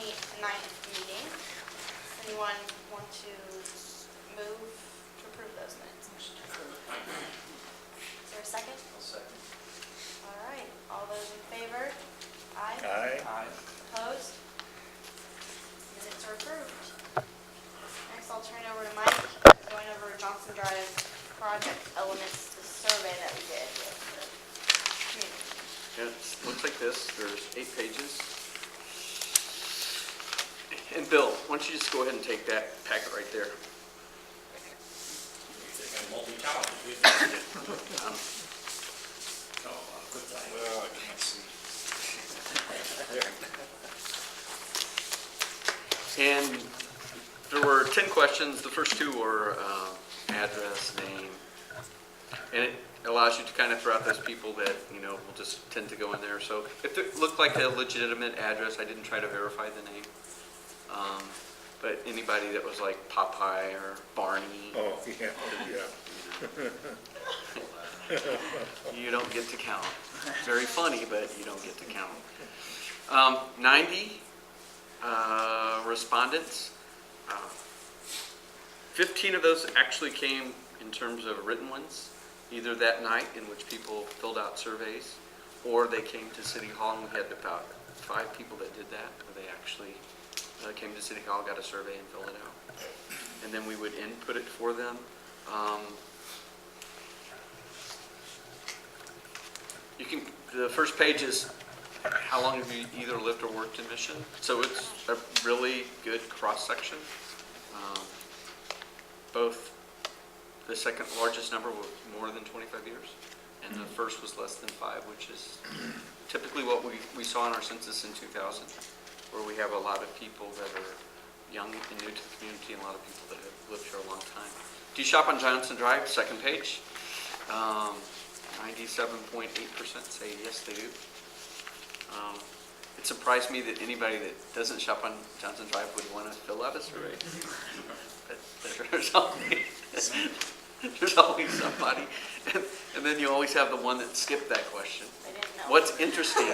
29th meeting. Does anyone want to move to approve those minutes? Is there a second? I'll second. All right, all those in favor? Aye. Aye. Aye. Opposed? Minutes are approved. Next, I'll turn it over to Mike, going over Johnson Drive project elements, the survey that we did with the community. It looks like this. There's 8 pages. And Bill, why don't you just go ahead and take that packet right there. Multi-talented. Well, I can't see. And there were 10 questions. The first 2 were address, name, and it allows you to kind of throw out those people that, will just tend to go in there. So if it looked like a legitimate address, I didn't try to verify the name. But anybody that was like Popeye or Barney, Oh, yeah, you don't get to count. Very funny, but you don't get to count. 90 respondents. 15 of those actually came in terms of written ones, either that night in which people filled out surveys, or they came to City Hall, and we had about 5 people that did that, where they actually came to City Hall, got a survey, and filled it out. And then we would input it for them. The first page is how long have you either lived or worked in Mission. So it's a really good cross-section. Both the second largest number was more than 25 years, and the first was less than 5, which is typically what we saw in our census in 2000, where we have a lot of people that are young and new to the community, and a lot of people that have lived here a long time. Do you shop on Johnson Drive? Second page. 97.8% say yes, they do. It surprised me that anybody that doesn't shop on Johnson Drive would want to fill out a survey. But there's always somebody. And then you always have the one that skipped that question. I didn't know. What's interesting,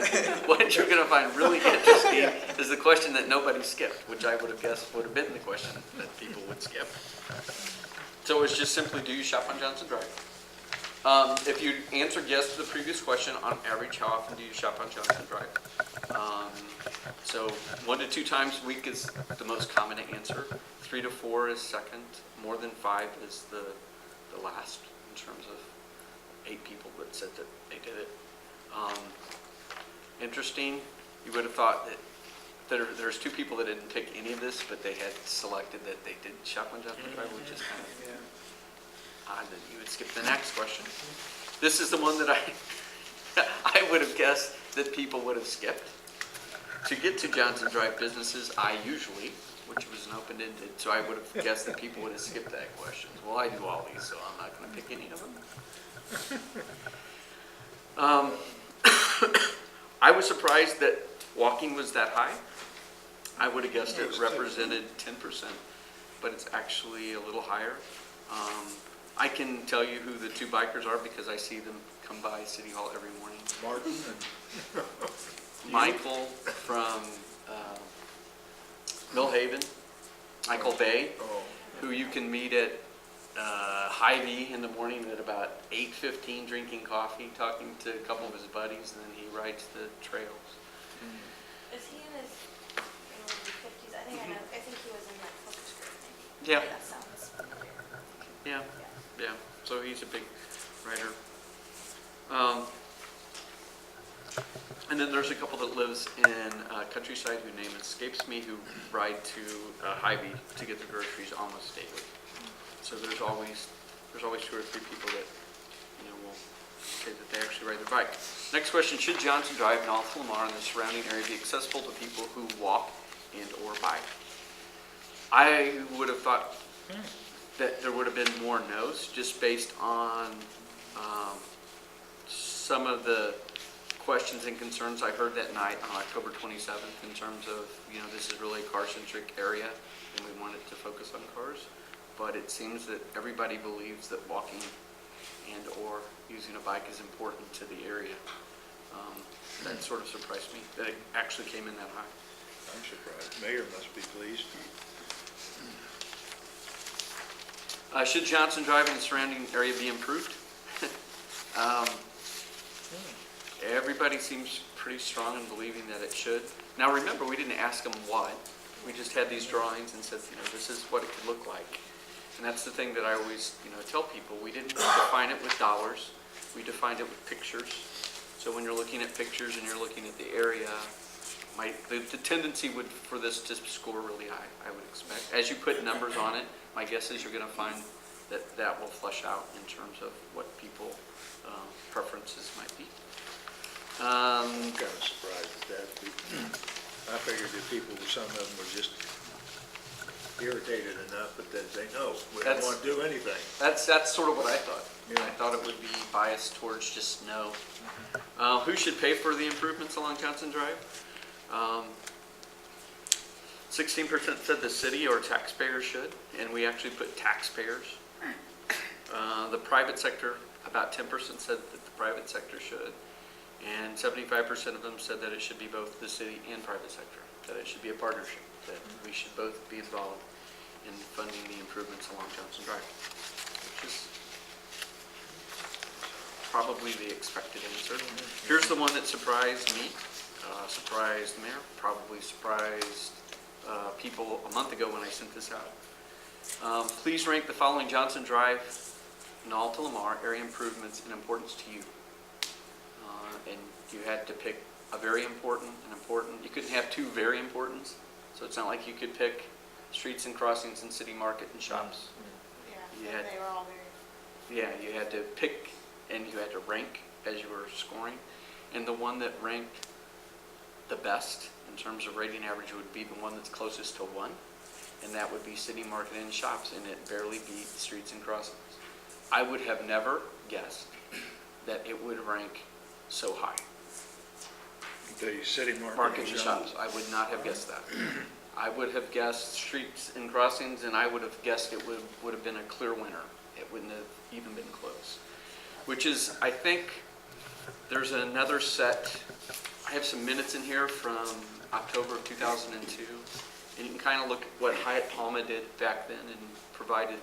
what you're going to find really interesting is the question that nobody skipped, which I would have guessed would have been the question that people would skip. So it's just simply, do you shop on Johnson Drive? If you answered yes to the previous question, on average, how often do you shop on Johnson Drive? So 1 to 2 times a week is the most common answer. 3 to 4 is second. More than 5 is the last in terms of 8 people that said that they did it. Interesting, you would have thought that there's 2 people that didn't pick any of this, but they had selected that they did shop on Johnson Drive, which is kind of odd that you would skip the next question. This is the one that I would have guessed that people would have skipped. To get to Johnson Drive businesses, which was an open-ended, so I would have guessed that people would have skipped that question. Well, I do all these, so I'm not going to pick any of them. I was surprised that walking was that high. I would have guessed it represented 10%, but it's actually a little higher. I can tell you who the 2 bikers are because I see them come by City Hall every morning. Martin Michael from Millhaven, Michael Bay, who you can meet at Hy-Vee in the morning at about 8:15, drinking coffee, talking to a couple of his buddies, and then he rides the trails. Is he in his 50s? I think I know. I think he was in that focus group, maybe. Yeah. That sounds familiar. Yeah. So he's a big rider. And then there's a couple that lives in Countryside, whose name escapes me, who ride to Hy-Vee to get their groceries almost daily. So there's always 2 or 3 people that will say that they actually ride their bike. Next question: should Johnson Drive, North Lamar, and the surrounding area be accessible to people who walk and or bike? I would have thought that there would have been more no's, just based on some of the questions and concerns I heard that night on October 27th in terms of, this is really a car-centric area and we want it to focus on cars. But it seems that everybody believes that walking and or using a bike is important to the area. That sort of surprised me, that it actually came in that high. I'm surprised. Mayor must be pleased. Should Johnson Drive and the surrounding area be improved? Um, Everybody seems pretty strong in believing that it should. Now remember, we didn't ask them what. We just had these drawings and said, this is what it could look like. And that's the thing that I always, tell people. We didn't define it with dollars. We defined it with pictures. So when you're looking at pictures and you're looking at the area, the tendency would for this to score really high, I would expect. As you put numbers on it, my guess is you're going to find that will flush out in terms of what people preferences might be. I'm kind of surprised at that. I figured that people, some of them were just irritated enough, but that they know we don't want to do anything. That's sort of what I thought. Yeah. I thought it would be biased towards just no. Who should pay for the improvements along Johnson Drive? 16% said the city or taxpayers should, and we actually put taxpayers. The private sector, about 10% said that the private sector should, and 75% of them said that it should be both the city and private sector, that it should be a partnership, that we should both be involved in funding the improvements along Johnson Drive, which is probably the expected answer. Here's the one that surprised me, surprised the mayor, probably surprised people a month ago when I sent this out. Please rank the following Johnson Drive and Alta Lamar area improvements in importance to you. And you had to pick a very important and important. You couldn't have two very importants, so it's not like you could pick streets and crossings and city market and shops. Yeah, they were all very. Yeah, you had to pick and you had to rank as you were scoring. And the one that ranked the best in terms of rating average would be the one that's closest to 1, and that would be city market and shops, and it barely beat streets and crossings. I would have never guessed that it would rank so high. The city Market and shops, I would not have guessed that. I would have guessed streets and crossings, and I would have guessed it would have been a clear winner. It wouldn't have even been close. Which is, I think, there's another set. I have some minutes in here from October of 2002, and you can kind of look at what Hyatt Palma did back then and provided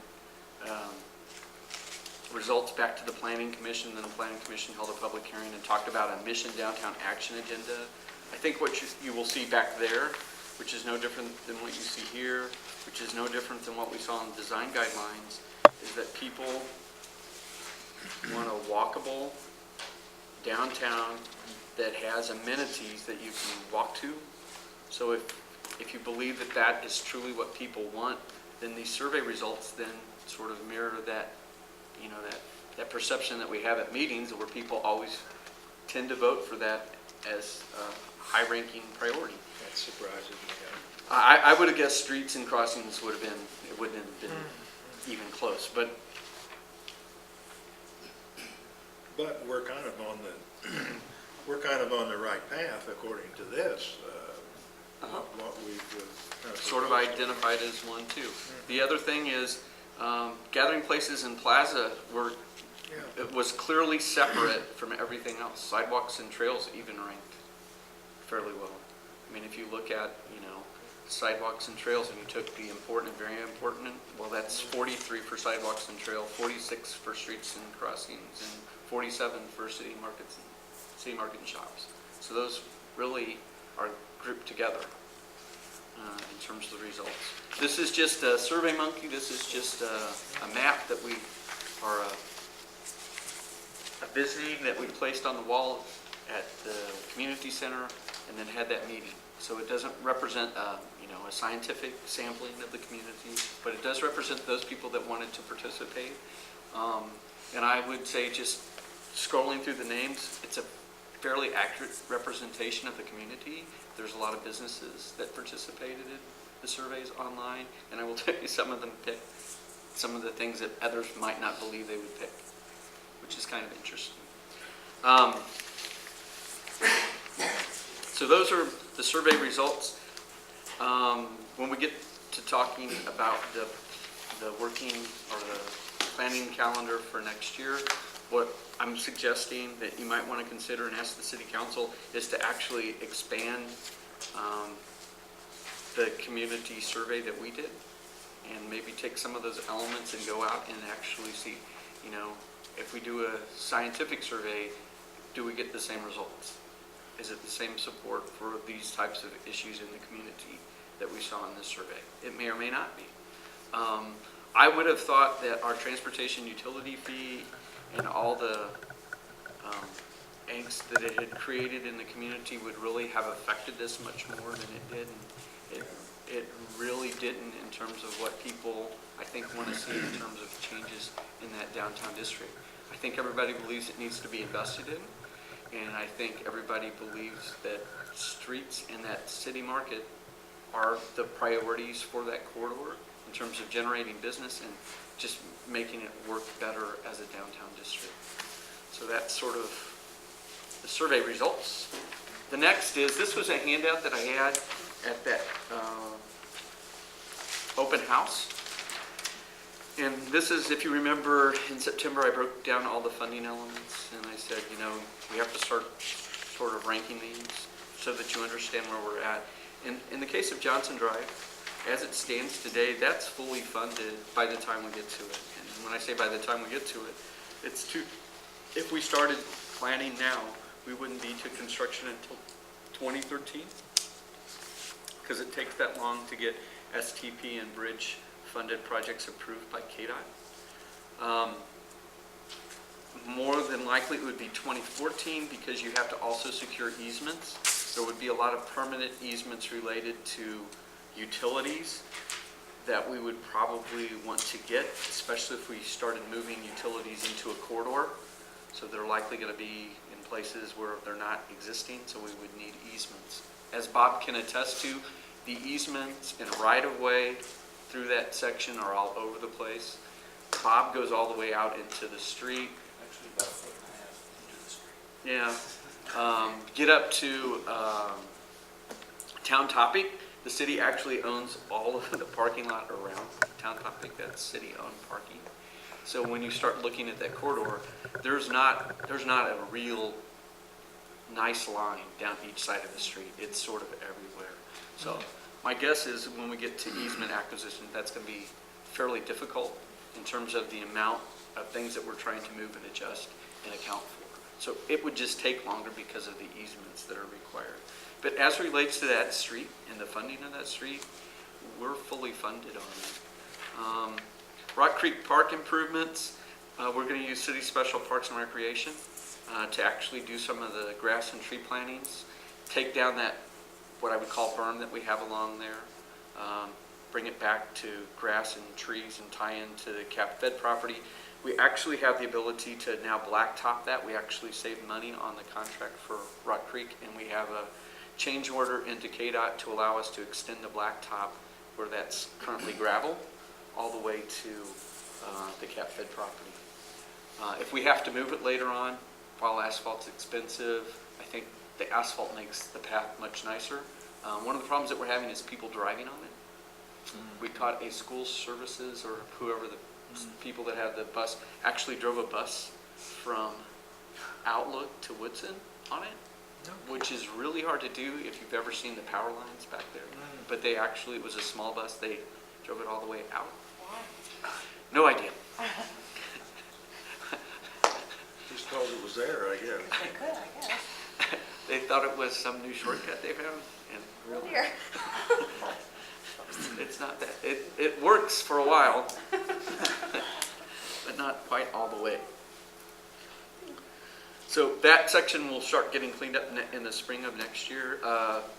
results back to the Planning Commission. Then the Planning Commission held a public hearing and talked about a mission downtown action agenda. I think what you will see back there, which is no different than what you see here, which is no different than what we saw in the design guidelines, is that people want a walkable downtown that has amenities that you can walk to. So if you believe that that is truly what people want, then these survey results then sort of mirror that, that perception that we have at meetings where people always tend to vote for that as a high-ranking priority. That surprises me. I would have guessed streets and crossings would have been, it wouldn't have been even close, but we're kind of on the right path according to this. What we've sort of identified as one too. The other thing is gathering places in plaza it was clearly separate from everything else. Sidewalks and trails even ranked fairly well. I mean, if you look at, sidewalks and trails and you took the important and very important, well, that's 43 for sidewalks and trail, 46 for streets and crossings, and 47 for city market and shops. So those really are grouped together in terms of the results. This is just a Survey Monkey. This is just a map that we are visiting that we placed on the wall at the community center and then had that meeting. So it doesn't represent a scientific sampling of the community, but it does represent those people that wanted to participate. And I would say just scrolling through the names, it's a fairly accurate representation of the community. There's a lot of businesses that participated in the surveys online, and I will tell you some of them picked some of the things that others might not believe they would pick, which is kind of interesting. So those are the survey results. When we get to talking about the working or the planning calendar for next year, what I'm suggesting that you might want to consider and ask the city council is to actually expand the community survey that we did and maybe take some of those elements and go out and actually see, you know, if we do a scientific survey, do we get the same results? Is it the same support for these types of issues in the community that we saw in this survey? It may or may not be. I would have thought that our transportation utility fee and all the angst that it had created in the community would really have affected this much more than it did. And it really didn't in terms of what people, I think, want to see in terms of changes in that downtown district. I think everybody believes it needs to be invested in, and I think everybody believes that streets and that city market are the priorities for that corridor in terms of generating business and just making it work better as a downtown district. So that's sort of the survey results. The next is, this was a handout that I had at that open house. And this is, if you remember, in September I broke down all the funding elements and I said, you know, we have to start sort of ranking these so that you understand where we're at. In the case of Johnson Drive, as it stands today, that's fully funded by the time we get to it. And when I say by the time we get to it, it's if we started planning now, we wouldn't be to construction until 2013, because it takes that long to get STP and bridge funded projects approved by KDOT. More than likely it would be 2014 because you have to also secure easements. There would be a lot of permanent easements related to utilities that we would probably want to get, especially if we started moving utilities into a corridor. So they're likely going to be in places where they're not existing, so we would need easements. As Bob can attest to, the easements in a right-of-way through that section are all over the place. Bob goes all the way out into the street. Actually, about a foot and a half into the street. Yeah. Get up to Town Topic. The city actually owns all of the parking lot around Town Topic. That's city-owned parking. So when you start looking at that corridor, there's not a real nice line down each side of the street. It's sort of everywhere. So my guess is when we get to easement acquisition, that's going to be fairly difficult in terms of the amount of things that we're trying to move and adjust and account for. So it would just take longer because of the easements that are required. But as it relates to that street and the funding of that street, we're fully funded on it. Rock Creek Park improvements, we're going to use City Special Parks and Recreation to actually do some of the grass and tree plantings, take down that, what I would call berm that we have along there, bring it back to grass and trees and tie into the Cap Fed property. We actually have the ability to now blacktop that. We actually save money on the contract for Rock Creek, and we have a change order into KDOT to allow us to extend the blacktop where that's currently gravel all the way to the Cap Fed property. If we have to move it later on, while asphalt's expensive, I think the asphalt makes the path much nicer. One of the problems that we're having is people driving on it. We caught a school services or whoever the people that have the bus actually drove a bus from Outlook to Woodson on it, which is really hard to do if you've ever seen the power lines back there. But they actually, it was a small bus, they drove it all the way out. Why? No idea. Just because it was there, I guess. I could, I guess. They thought it was some new shortcut they found, and Oh really, dear. it's not that. It works for a while, but not quite all the way. So that section will start getting cleaned up in the spring of next year.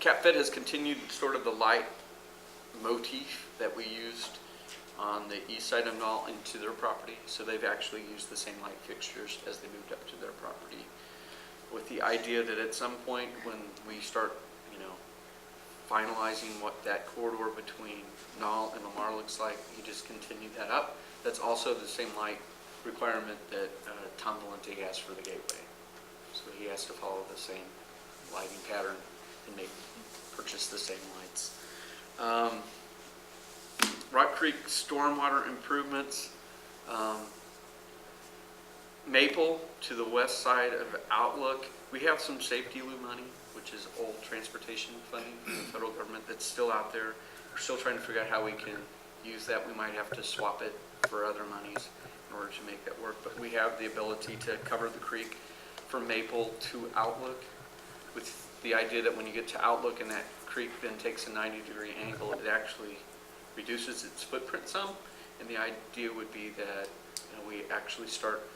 Cap Fed has continued sort of the light motif that we used on the east side of Knoll into their property. So they've actually used the same light fixtures as they moved up to their property, with the idea that at some point when we start, you know, finalizing what that corridor between Knoll and Lamar looks like, you just continue that up. That's also the same light requirement that Tom Valente has for the gateway. So he has to follow the same lighting pattern and purchase the same lights. Rock Creek stormwater improvements. Maple to the west side of Outlook, we have some safety loo money, which which is old transportation funding from the federal government that's still out there. We're still trying to figure out how we can use that. We might have to swap it for other monies in order to make that work. But we have the ability to cover the creek from Maple to Outlook, with the idea that when you get to Outlook and that creek then takes a 90-degree angle, it actually reduces its footprint some. And the idea would be that we actually start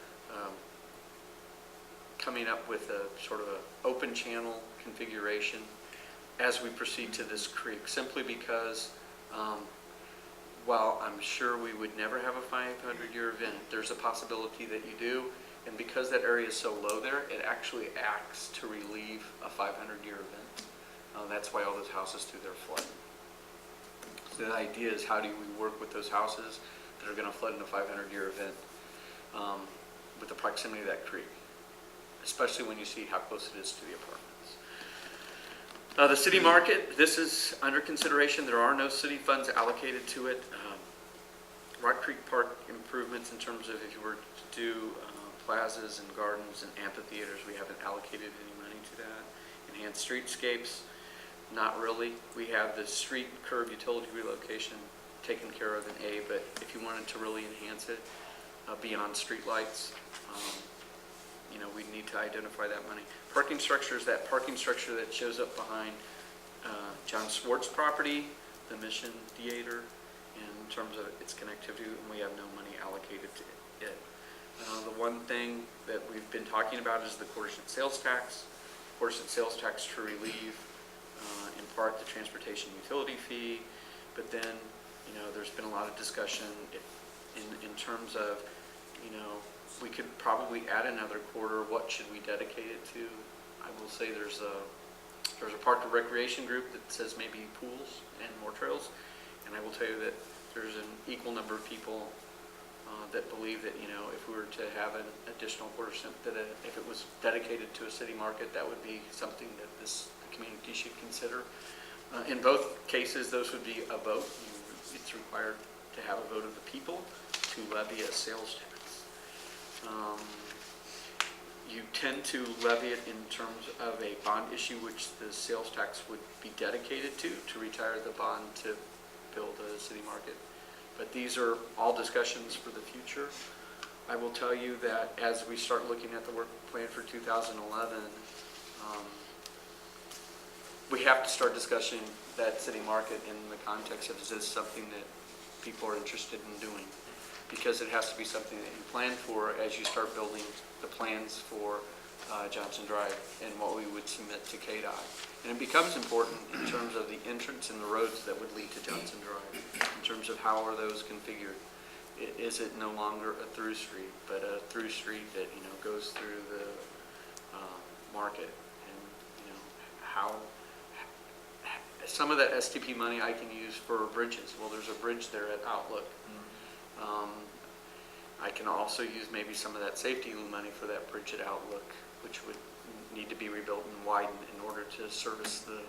coming up with a sort of an open channel configuration as we proceed to this creek, simply because while I'm sure we would never have a 500-year event, there's a possibility that you do. And because that area is so low there, it actually acts to relieve a 500-year event. That's why all those houses through there flood. So the idea is, how do we work with those houses that are going to flood in a 500-year event with the proximity of that creek, especially when you see how close it is to the apartments. The city market, this is under consideration. There are no city funds allocated to it. Rock Creek Park improvements, in terms of if you were to do plazas and gardens and amphitheaters, we haven't allocated any money to that. Enhanced streetscapes, not really. We have the street curb utility relocation taken care of in A, but if you wanted to really enhance it beyond streetlights, we need to identify that money. Parking structure is that parking structure that shows up behind John Swartz property, the Mission Theater, in terms of its connectivity, and we have no money allocated to it. The one thing that we've been talking about is the quarter-cent sales tax. Quarter-cent sales tax to relieve, in part, the transportation utility fee, but then, there's been a lot of discussion in terms of, we could probably add another quarter. What should we dedicate it to? I will say there's a park and recreation group that says maybe pools and more trails, and I will tell you that there's an equal number of people that believe that, if we were to have an additional quarter-cent, that if it was dedicated to a city market, that would be something that the community should consider. In both cases, those would be a vote. It's required to have a vote of the people to levy a sales tax. You tend to levy it in terms of a bond issue, which the sales tax would be dedicated to retire the bond to build a city market. But these are all discussions for the future. I will tell you that as we start looking at the work plan for 2011, we have to start discussing that city market in the context of, is this something that people are interested in doing? Because it has to be something that you plan for as you start building the plans for Johnson Drive and what we would submit to KDOT. And it becomes important in terms of the entrance and the roads that would lead to Johnson Drive, in terms of how are those configured. Is it no longer a through street, but a through street that goes through the market? And how some of that STP money I can use for bridges. Well, there's a bridge there at Outlook. I can also use maybe some of that safety money for that bridge at Outlook, which would need to be rebuilt and widened in order to service the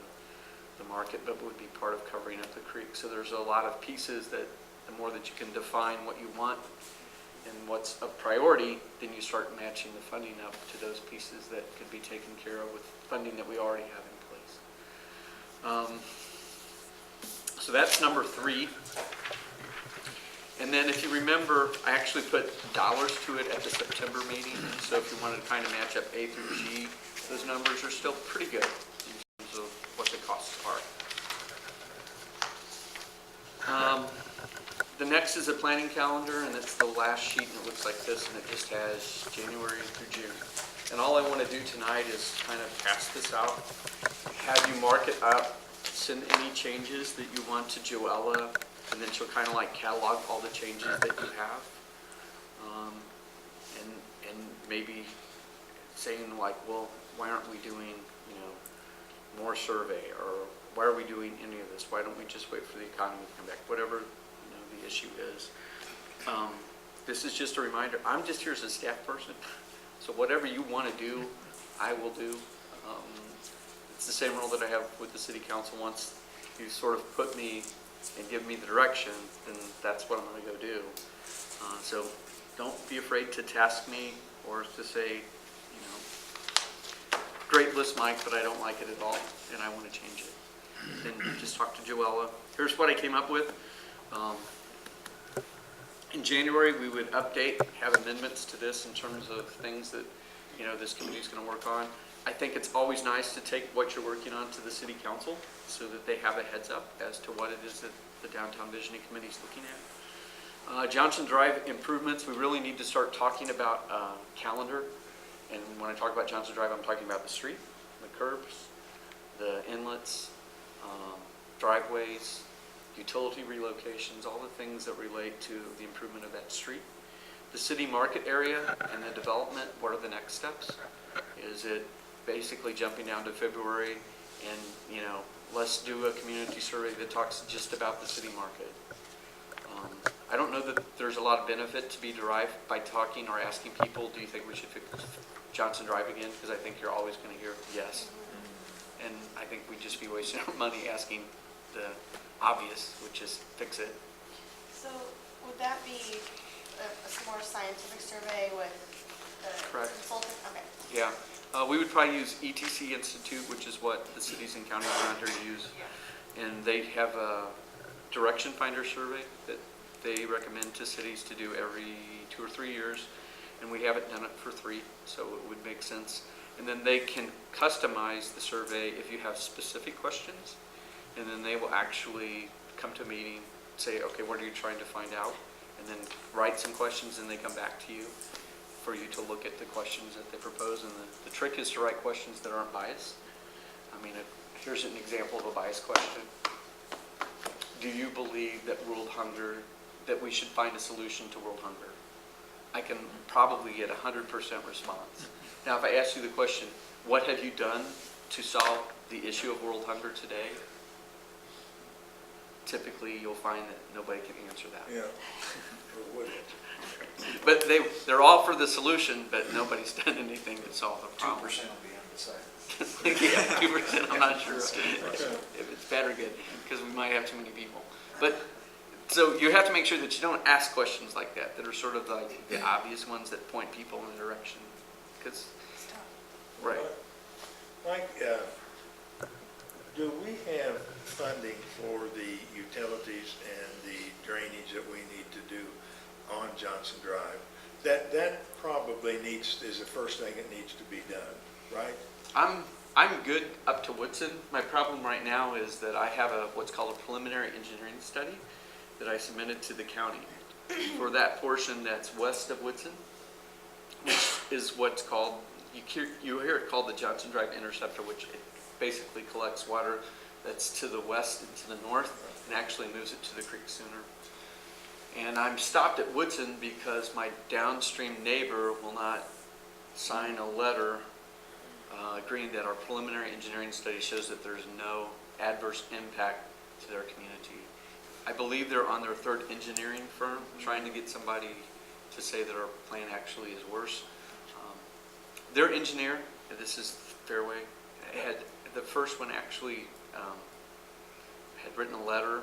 market, but would be part of covering up the creek. So there's a lot of pieces that the more that you can define what you want and what's a priority, then you start matching the funding up to those pieces that could be taken care of with funding that we already have in place. So that's number 3. And then if you remember, I actually put dollars to it at the September meeting. So if you wanted to kind of match up A through G, those numbers are still pretty good in terms of what the costs are. The next is a planning calendar, and it's the last sheet, and it looks like this, and it just has January through June. And all I want to do tonight is kind of pass this out, have you mark it up, send any changes that you want to Joella, and then she'll kind of like catalog all the changes that you have, and maybe saying like, well, why aren't we doing more survey, or why are we doing any of this? Why don't we just wait for the economy to come back? Whatever the issue is. This is just a reminder. I'm just here as a staff person, so whatever you want to do, I will do. It's the same role that I have with the city council. Once you sort of put me and give me the direction, then that's what I'm going to go do. So don't be afraid to task me or to say, great list, Mike, but I don't like it at all, and I want to change it. Then just talk to Joella. Here's what I came up with. In January, we would update, have amendments to this in terms of things that, this committee's going to work on. I think it's always nice to take what you're working on to the city council so that they have a heads up as to what it is that the Downtown Visioning Committee is looking at. Johnson Drive improvements, we really need to start talking about calendar. And when I talk about Johnson Drive, I'm talking about the street, the curbs, the inlets, driveways, utility relocations, all the things that relate to the improvement of that street. The city market area and the development, what are the next steps? Is it basically jumping down to February and, let's do a community survey that talks just about the city market? I don't know that there's a lot of benefit to be derived by talking or asking people, do you think we should fix Johnson Drive again? Because I think you're always going to hear yes. And I think we'd just be wasting our money asking the obvious, which is fix it. So would that be a more scientific survey with the Correct. consultant? Okay. Yeah. We would probably use ETC Institute, which is what the cities and counties around here use. And they have a direction finder survey that they recommend to cities to do every 2 or 3 years. And we haven't done it for 3, so it would make sense. And then they can customize the survey if you have specific questions. And then they will actually come to a meeting, say, okay, what are you trying to find out? And then write some questions and they come back to you for you to look at the questions that they propose. And the trick is to write questions that aren't biased. I mean, here's an example of a biased question. Do you believe that that we should find a solution to world hunger? I can probably get 100% response. Now, if I ask you the question, what have you done to solve the issue of world hunger today? Typically, you'll find that nobody can answer that. Yeah. Or would it? But they're all for the solution, but nobody's done anything to solve the 2% problem. will be undecided. Yeah, 2%, I'm not sure if it's bad or good, because we might have too many people. But, so you have to make sure that you don't ask questions like that are sort of like the obvious ones that point people in a direction. Because, right. Mike, do we have funding for the utilities and the drainage that we need to do on Johnson Drive? That probably is the first thing that needs to be done, right? I'm good up to Woodson. My problem right now is that I have what's called a preliminary engineering study that I submitted to the county for that portion that's west of Woodson, which is what's called, you hear it called the Johnson Drive Interceptor, which it basically collects water that's to the west and to the north and actually moves it to the creek sooner. And I'm stopped at Woodson because my downstream neighbor will not sign a letter agreeing that our preliminary engineering study shows that there's no adverse impact to their community. I believe they're on their 3rd engineering firm trying to get somebody to say that our plan actually is worse. Their engineer, this is Fairway, the first one actually had written a letter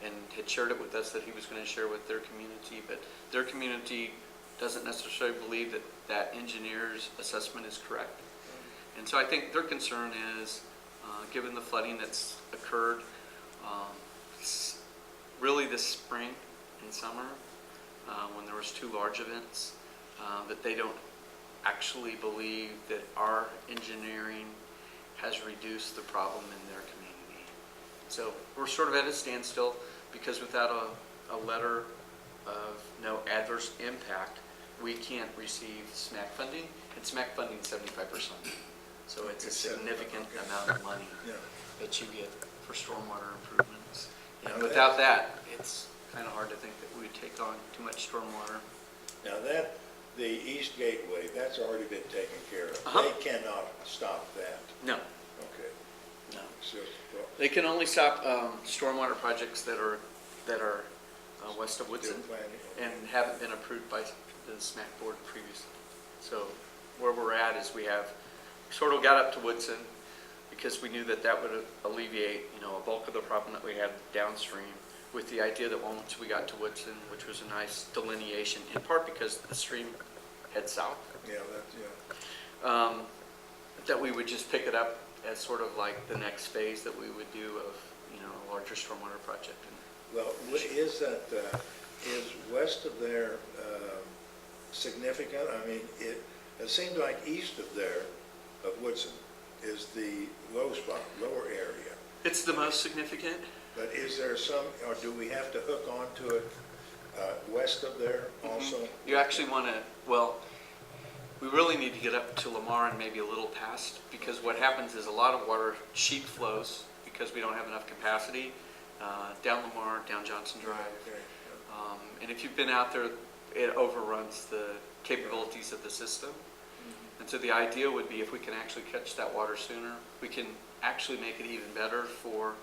and had shared it with us that he was going to share with their community, but their community doesn't necessarily believe that that engineer's assessment is correct. And so I think their concern is, given the flooding that's occurred really this spring and summer, when there was 2 large events, that they don't actually believe that our engineering has reduced the problem in their community. So we're sort of at a standstill because without a letter of no adverse impact, we can't receive SMAC funding, and SMAC funding is 75%. So it's a significant amount of money that you get for stormwater improvements. And without that, it's kind of hard to think that we would take on too much stormwater. Now the East Gateway, that's already been taken care of. They cannot stop that. No. Okay. No. So, They can only stop stormwater projects that are west of Woodson still planning. and haven't been approved by the SMAC board previously. So where we're at is we have sort of got up to Woodson because we knew that that would alleviate, a bulk of the problem that we had downstream, with the idea that once we got to Woodson, which was a nice delineation, in part because the stream heads south. Yeah, that we would just pick it up as sort of like the next phase that we would do of, a larger stormwater project. Well, is that, is west of there significant? I mean, it seems like east of there, of Woodson, is the low spot, lower area. It's the most significant. But is there some, or do we have to hook onto it west of there also? You actually want to, well, we really need to get up to Lamar and maybe a little past, because what happens is a lot of water sheet flows because we don't have enough capacity down Lamar, down Johnson Drive. Okay. And if you've been out there, it overruns the capabilities of the system. And so the idea would be if we can actually catch that water sooner, we can actually make it even better for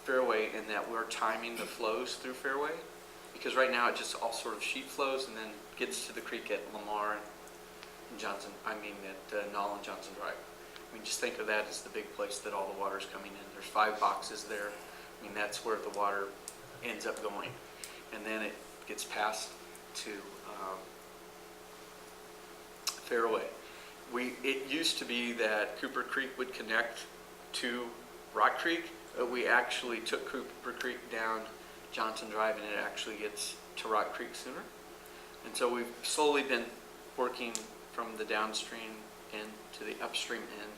Fairway in that we're timing the flows through Fairway. Because right now it just all sort of sheet flows and then gets to the creek at Lamar and at Knoll and Johnson Drive. I mean, just think of that as the big place that all the water's coming in. There's 5 boxes there. I mean, that's where the water ends up going. And then it gets passed to Fairway. It used to be that Cooper Creek would connect to Rock Creek, but we actually took Cooper Creek down Johnson Drive and it actually gets to Rock Creek sooner. And so we've slowly been working from the downstream end to the upstream end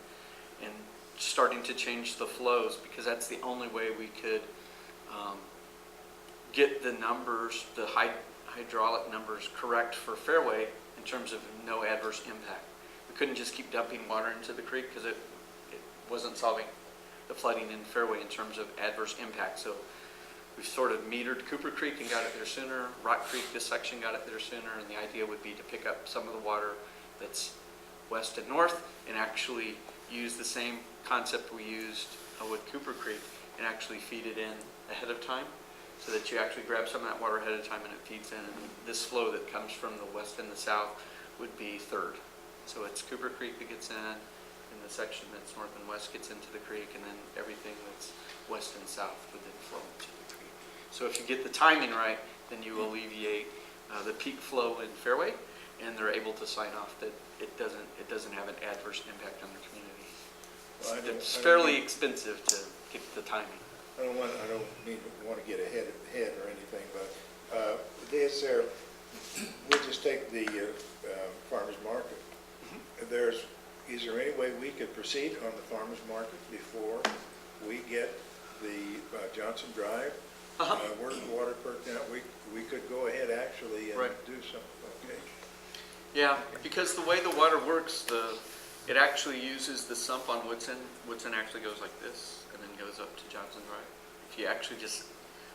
and starting to change the flows, because that's the only way we could get the numbers, the hydraulic numbers correct for Fairway in terms of no adverse impact. We couldn't just keep dumping water into the creek because it wasn't solving the flooding in Fairway in terms of adverse impact. So we sort of metered Cooper Creek and got it there sooner. Rock Creek, this section, got it there sooner. And the idea would be to pick up some of the water that's west and north and actually use the same concept we used with Cooper Creek and actually feed it in ahead of time, so that you actually grab some of that water ahead of time and it feeds in. And this flow that comes from the west and the south would be third. So it's Cooper Creek that gets in, and the section that's north and west gets into the creek, and then everything that's west and south would then flow into the creek. So if you get the timing right, then you alleviate the peak flow in Fairway, and they're able to sign off that it doesn't have an adverse impact on the community. Well, It's fairly expensive to get the timing. I don't want to get ahead or anything, but we'll just take the farmer's market. Is there any way we could proceed on the farmer's market before we get the Johnson Drive? Where's the water perked out? We could go ahead actually and Right. do something, okay? Yeah, because the way the water works, it actually uses the sump on Woodson. Woodson actually goes like this and then goes up to Johnson Drive. If you actually just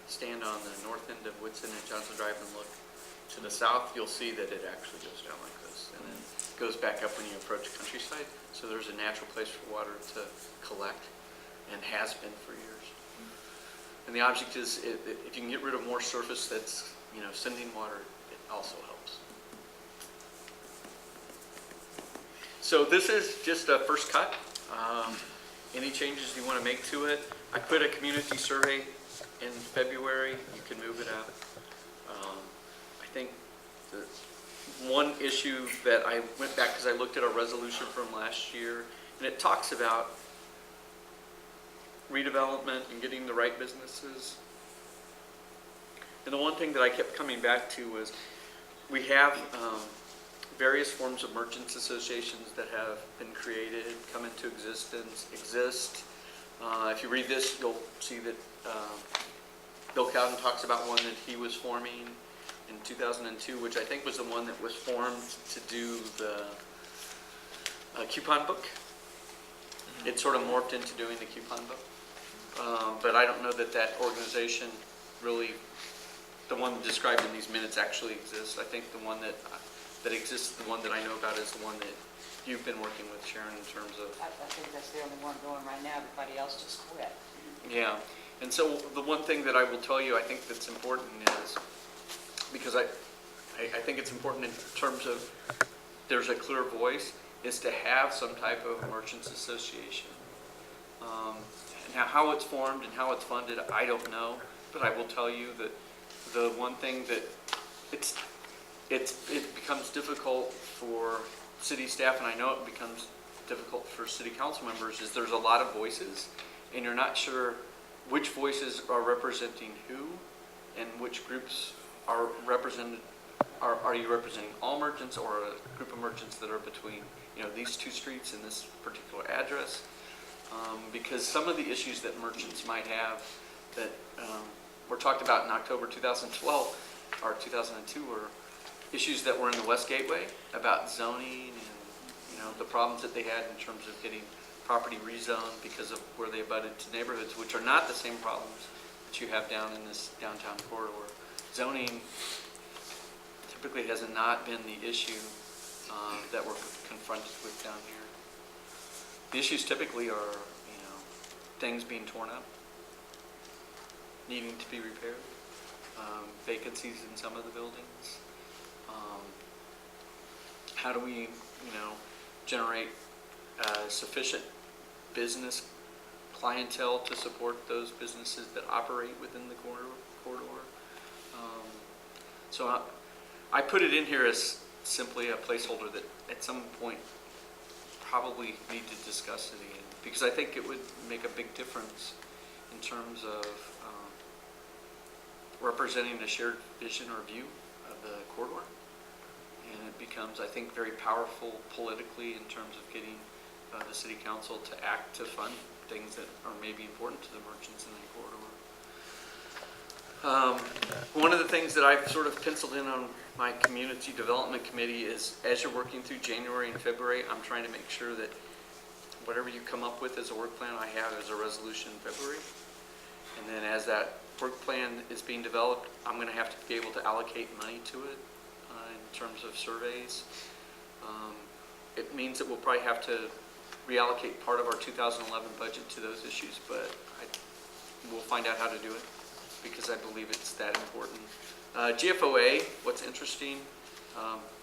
stand on the north end of Woodson and Johnson Drive and look to the south, you'll see that it actually goes down like this and then goes back up when you approach Countryside. So there's a natural place for water to collect and has been for years. And the object is, if you can get rid of more surface that's sending water, it also helps. So this is just a first cut. Any changes you want to make to it? I put a community survey in February. You can move it up. I think the one issue that I went back, because I looked at our resolution from last year, and it talks about redevelopment and getting the right businesses. And the one thing that I kept coming back to was we have various forms of merchants associations that have been created, come into existence, exist. If you read this, you'll see that Bill Cowden talks about one that he was forming in 2002, which I think was the one that was formed to do the coupon book. It sort of morphed into doing the coupon book. But I don't know that organization really, the one described in these minutes, actually exists. I think the one that exists, the one that I know about, is the one that you've been working with, Sharon, in terms of... I think that's the only one going right now. Everybody else just quit. Yeah, and so the one thing that I will tell you I think that's important is, because I think it's important in terms of there's a clear voice, is to have some type of merchants association. Now how it's formed and how it's funded, I don't know, but I will tell you that the one thing that it becomes difficult for city staff, and I know it becomes difficult for city council members is there's a lot of voices, and you're not sure which voices are representing who, and which groups are represented. Are you representing all merchants or a group of merchants that are between, these two streets and this particular address? Because some of the issues that merchants might have that were talked about in October 2012 or 2002 were issues that were in the West Gateway about zoning and, the problems that they had in terms of getting property rezoned because of where they abutted to neighborhoods, which are not the same problems that you have down in this downtown corridor. Zoning typically has not been the issue that we're confronted with down here. The issues typically are, things being torn up, needing to be repaired, vacancies in some of the buildings. How do we, generate sufficient business clientele to support those businesses that operate within the corridor? So I put it in here as simply a placeholder that at some point probably need to discuss it again, because I think it would make a big difference in terms of representing a shared vision or view of the corridor. And it becomes, I think, very powerful politically in terms of getting the city council to act to fund things that are maybe important to the merchants in that corridor. One of the things that I've sort of penciled in on my community development committee is, as you're working through January and February, I'm trying to make sure that whatever you come up with as a work plan, I have as a resolution in February. And then as that work plan is being developed, I'm going to have to be able to allocate money to it in terms of surveys. It means that we'll probably have to reallocate part of our 2011 budget to those issues, but we'll find out how to do it because I believe it's that important. GFOA, what's interesting,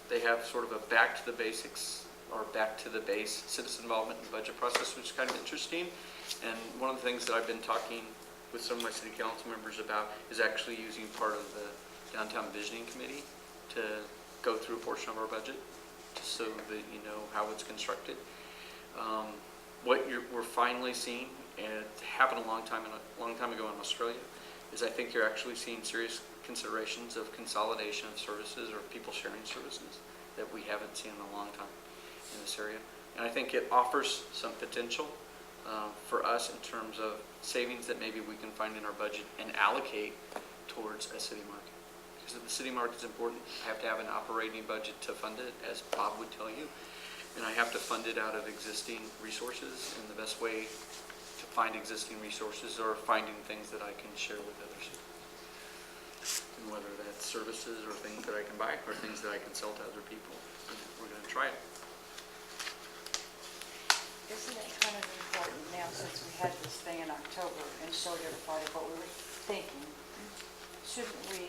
they have sort of a back to the basics or back to the base citizen involvement and budget process, which is kind of interesting. And one of the things that I've been talking with some of my city council members about is actually using part of the downtown visioning committee to go through a portion of our budget just so that you know how it's constructed. What we're finally seeing, and it happened a long time ago in Australia, is I think you're actually seeing serious considerations of consolidation of services or people sharing services that we haven't seen in a long time in this area. And I think it offers some potential for us in terms of savings that maybe we can find in our budget and allocate towards a city market. Because if the city market is important, I have to have an operating budget to fund it, as Bob would tell you. And I have to fund it out of existing resources, and the best way to find existing resources are finding things that I can share with others. And whether that's services or things that I can buy or things that I can sell to other people. And we're going to try it. Isn't it kind of important now, since we had this thing in October and showed everybody what we were thinking, shouldn't we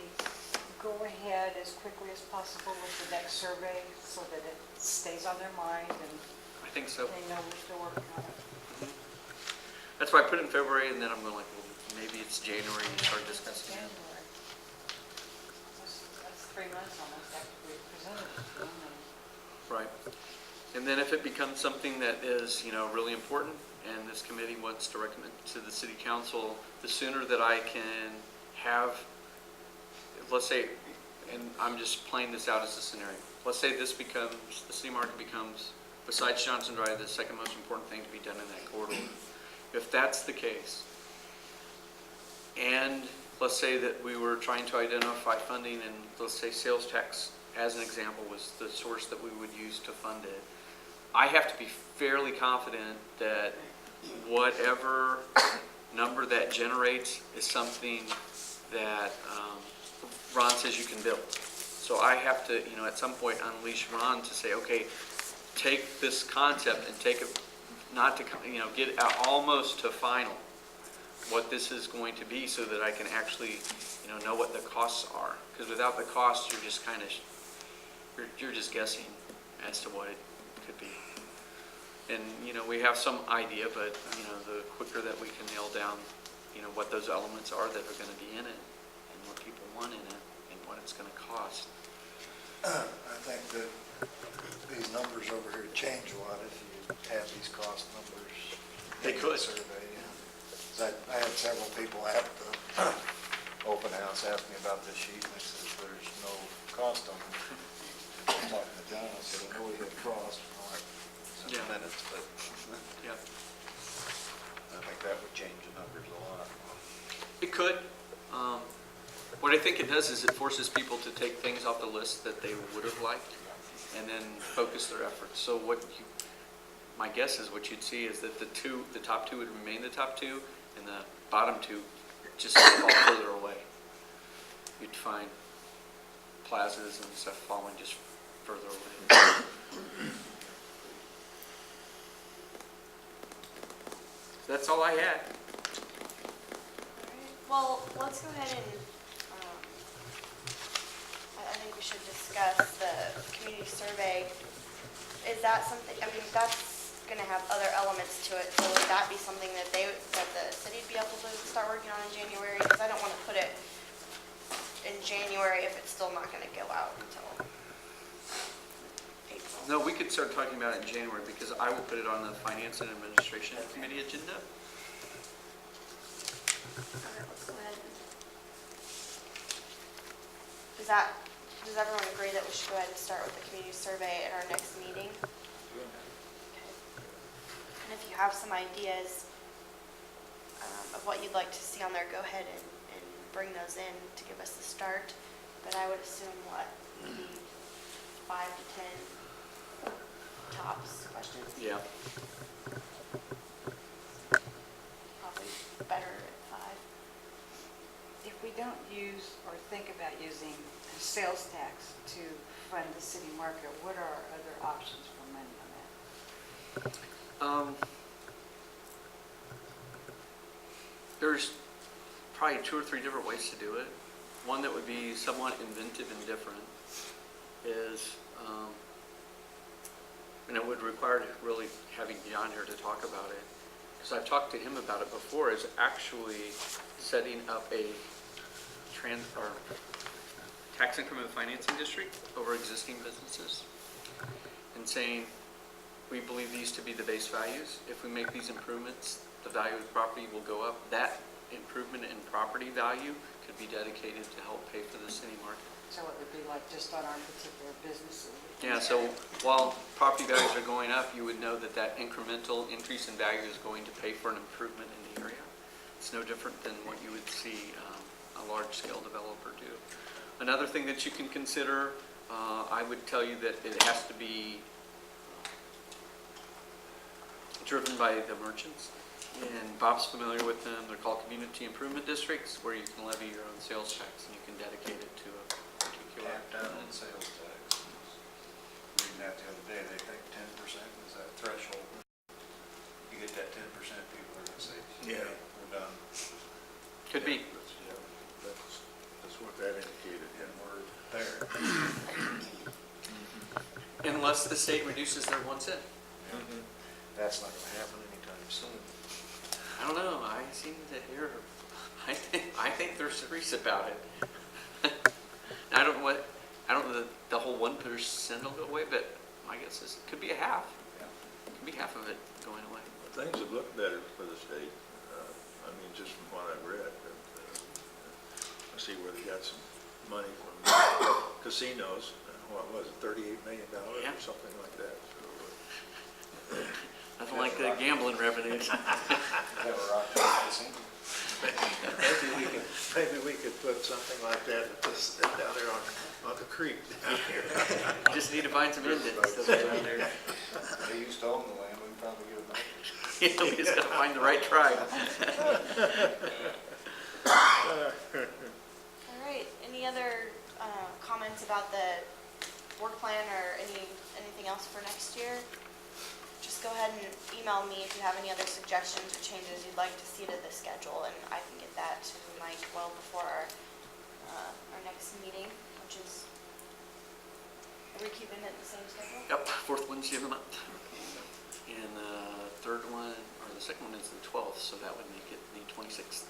go ahead as quickly as possible with the next survey so that it stays on their mind and I think so. they know we're still working on it? That's why I put it in February, and then I'm going like, well, maybe it's January and start discussing it. January. That's 3 months almost after we presented it to them. Right. And then if it becomes something that is, really important, and this committee wants to recommend to the city council, the sooner that I can have, let's say, and I'm just playing this out as a scenario. Let's say the city market becomes, besides Johnson Drive, the second most important thing to be done in that corridor. If that's the case, and let's say that we were trying to identify funding, and let's say sales tax, as an example, was the source that we would use to fund it, I have to be fairly confident that whatever number that generates is something that Ron says you can build. So I have to, at some point unleash Ron to say, okay, take this concept and take it, not to, get it almost to final, what this is going to be, so that I can actually, know what the costs are. Because without the costs, you're just kind of, you're just guessing as to what it could be. And, we have some idea, but, the quicker that we can nail down, what those elements are that are going to be in it, and what people want in it, and what it's going to cost, I think that these numbers over here change a lot if you have these cost numbers. They in could. the survey, yeah. 'Cause I had several people at the open house ask me about this sheet, and I said, there's no cost on it. I was talking to John, I said, I know we had cost, all right, Yeah. some minutes, but Yeah. I think that would change the numbers a lot. It could. What I think it does is it forces people to take things off the list that they would have liked and then focus their efforts. So my guess is what you'd see is that the top two would remain the top two and the bottom two just fall further away. You'd find plazas and stuff falling just further away. That's all I had. Well, let's go ahead and, I think we should discuss the community survey. Is that something, I mean, that's gonna have other elements to it, so would that be something that the city would be able to start working on in January? Because I don't wanna put it in January if it's still not gonna go out until April. No, we could start talking about it in January because I will put it on the Finance and Administration Committee agenda. Okay, let's go ahead. Does everyone agree that we should go ahead and start with the community survey at our next meeting? Okay. And if you have some ideas of what you'd like to see on there, go ahead and bring those in to give us the start. But I would assume maybe 5 to 10 tops questions. Yeah. Probably better at 5. If we don't use or think about using a sales tax to fund the city market, what are our other options for money on that? There's probably 2 or 3 different ways to do it. One that would be somewhat inventive and different is, and it would require really having John here to talk about it, because I've talked to him about it before, is actually setting up a tax increment financing district over existing businesses and saying, we believe these to be the base values. If we make these improvements, the value of the property will go up. That improvement in property value could be dedicated to help pay for the city market. So it would be like just on our particular businesses? Yeah, so while property values are going up, you would know that that incremental increase in value is going to pay for an improvement in the area. It's no different than what you would see a large-scale developer do. Another thing that you can consider, I would tell you that it has to be driven by the merchants. And Bob's familiar with them. They're called community improvement districts, where you can levy your own sales tax and you can dedicate it to a particular. Capped down on sales tax. Reading that the other day, they think 10% is that threshold. You get that 10%, people are gonna say, Yeah. we're done. Could be. That's what that indicated, And yeah. we're there. Unless the state reduces their 1 cent. That's not gonna happen anytime soon. I don't know. I seem to hear. I think they're serious about it. I don't know that the whole 1% will go away, but my guess is it could be a half. Yeah. It could be half of it going away. Things have looked better for the state. I mean, just from what I've read. I see where they got some money from casinos. What was it, $38 million Yeah. or something like that. So, Nothing like the gambling revenues. Have a rock casino. maybe we could put something like that just down there on the creek down here. You just need to find some Indians to live down there. They used to own the land, we can probably get it back. Yeah, we just gotta find the right tribe. All right, any other comments about the work plan or anything else for next year? Just go ahead and email me if you have any other suggestions or changes you'd like to see to the schedule, and I can get that to Mike well before our next meeting, which is, are we keeping it the same schedule? Yep, 4th Wednesday of the month. And the third one, or the second one is the 12th, so that would make it the 26th.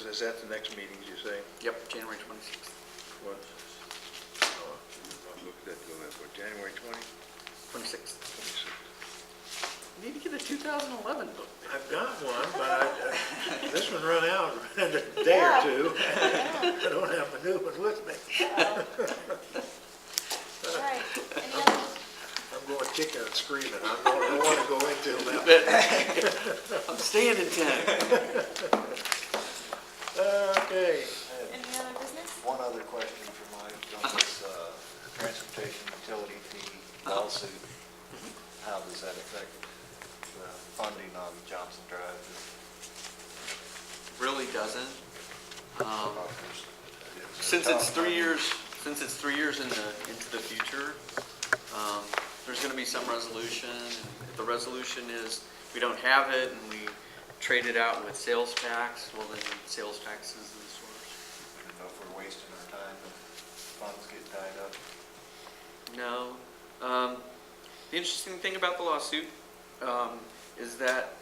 Is that the next meeting, you say? Yep, January 26th. what? Oh, I looked at what, January 26th. 26th. You need to get a 2011 book. I've got one, but this one run out in a day or two. I don't have my new one with me. All right, any other, I'm going kicking and screaming. I don't want to go into that. I'm staying in 10. Okay. any other business? One other question for Mike on this transportation utility fee lawsuit. How does that affect the funding on Johnson Drive? Really doesn't. Since it's 3 years, into the future, there's going to be some resolution. If the resolution is we don't have it and we trade it out with sales tax, well then sales tax is the source. I don't know if we're wasting our time if funds get tied up. No. The interesting thing about the lawsuit is that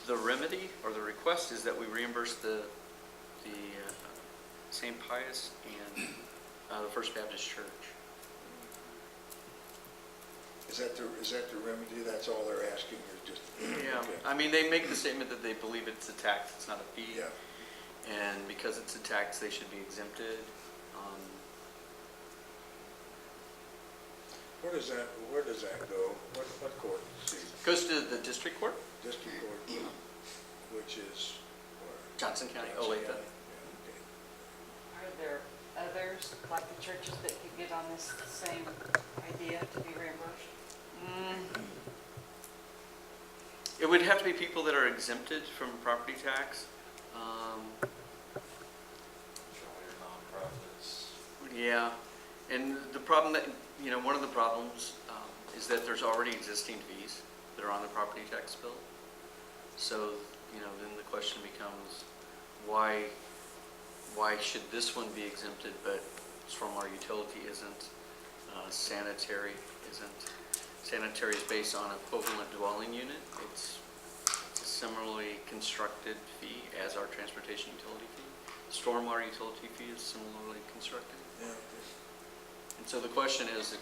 the remedy or the request is that we reimburse the St. Pius and the First Baptist Church. Is that the remedy? That's all they're asking, or just? Yeah, Okay. I mean, they make the statement that they believe it's a tax, it's not a fee. Yeah. And because it's a tax, they should be exempted. Where does that go? What court? See, Goes to the district court, district court, which is where? Johnson County, Johnson Olathe. County. Are there others, like the churches, that could get on this same idea to be reimbursed? It would have to be people that are exempted from property tax. Your nonprofits. Yeah, and the problem that, one of the problems is that there's already existing fees that are on the property tax bill. So, then the question becomes, why should this one be exempted, but stormwater utility isn't, sanitary isn't? Sanitary is based on equivalent dwelling unit. It's a similarly constructed fee as our transportation utility fee. Stormwater utility fee is similarly constructed. Yeah. And so the question is,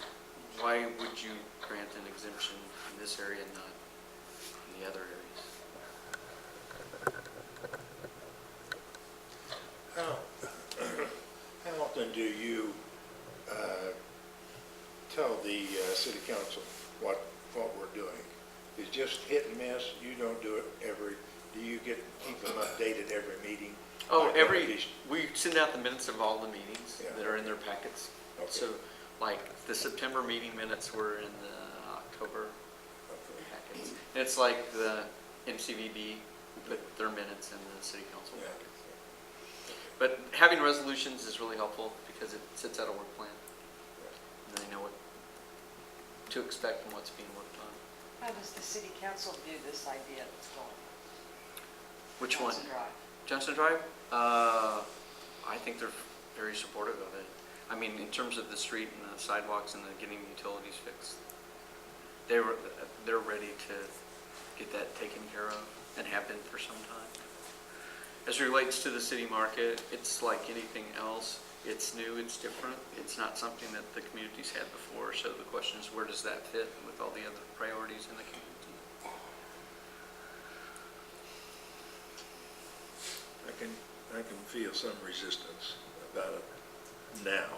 why would you grant an exemption in this area and not in the other areas? How often do you tell the city council what we're doing? Is just hit and miss? You don't do it do you keep them updated every meeting? Oh, Like we send out the minutes of all the meetings Yeah. that are in their packets. Okay. So, like, the September meeting minutes were in the October packets. And it's like the MCVB, put their minutes in the city council Yeah. packets. But having resolutions is really helpful because it sets out a work plan. And they know what to expect and what's being worked on. How does the city council view this idea that's going? Which one? Johnson Drive. Johnson Drive? I think they're very supportive of it. I mean, in terms of the street and the sidewalks and the getting utilities fixed, they're ready to get that taken care of and have been for some time. As it relates to the city market, it's like anything else. It's new, it's different. It's not something that the community's had before. So the question is, where does that fit with all the other priorities in the community? I can feel some resistance about it now.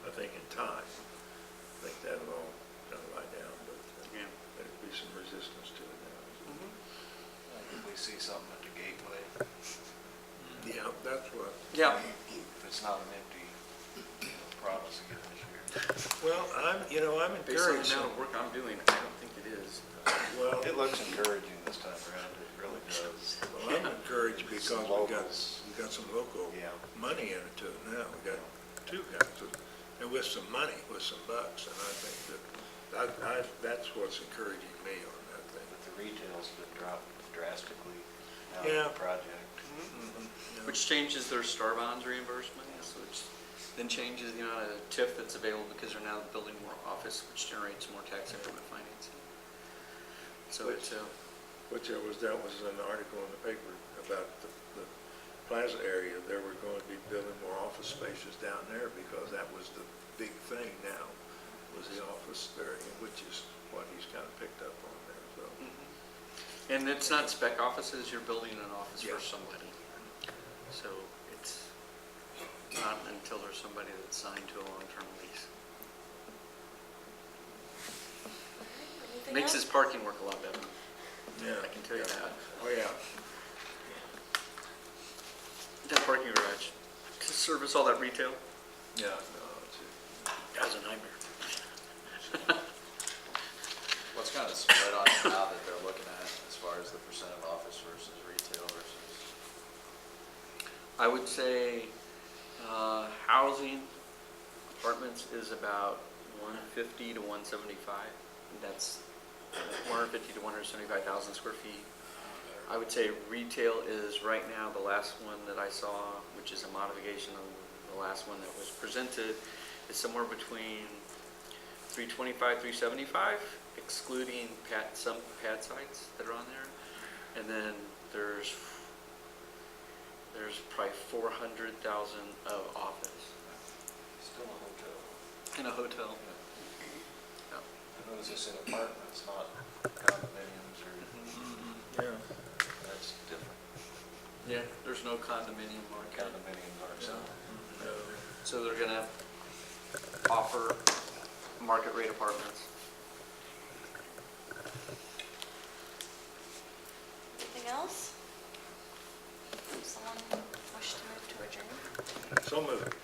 I think in time, I think that'll all kind of lie down, but Yeah. there'd be some resistance to it now. If we see something at the gateway, Yeah, that's what. Yeah. if it's not an empty promise again this year. Well, I'm Based on the encouraged. amount of work I'm doing, I don't think it is. Well, It looks encouraging this time around, it really does. well, I'm encouraged because Some we got some local Yeah. money in it too now. We got two guys, and with some money, with some bucks, and I think that, that's what's encouraging me on that thing. But the retail's been dropped drastically now Yeah. in the project. Yeah. Which changes their star bonds reimbursement, which then changes the amount of TIF that's available because they're now building more office, which generates more tax increment financing. So it's, Which that was an article in the paper about Plaza area, they were going to be building more office spaces down there because that was the big thing now, was the office area, which is what he's kind of picked up on there, so. And it's not spec offices, you're building an office for Yeah. somebody. So it's not until there's somebody that's signed to a long-term lease. Anything Makes else? his parking work a lot better, Yeah. I can tell you that. Oh, yeah. That parking garage, to service all that retail, Yeah, no, it's, that was a nightmare. What's kind of the spread on now that they're looking at as far as the percent of office versus retail versus? I would say housing, apartments is about 150 to 175. That's 150 to 175,000 square feet. I would say retail is right now, the last one that I saw, which is a modification of the last one that was presented, is somewhere between 325, 375, excluding some pad sites that are on there. And then there's probably 400,000 of office Still a hotel. in a hotel. Yeah. I notice this in apartments, not condominiums or, yeah. that's different. Yeah, there's no condominium market. Condominiums aren't so. No. So they're gonna offer market rate apartments. Anything else? Someone wish to move to adjourn? So moved.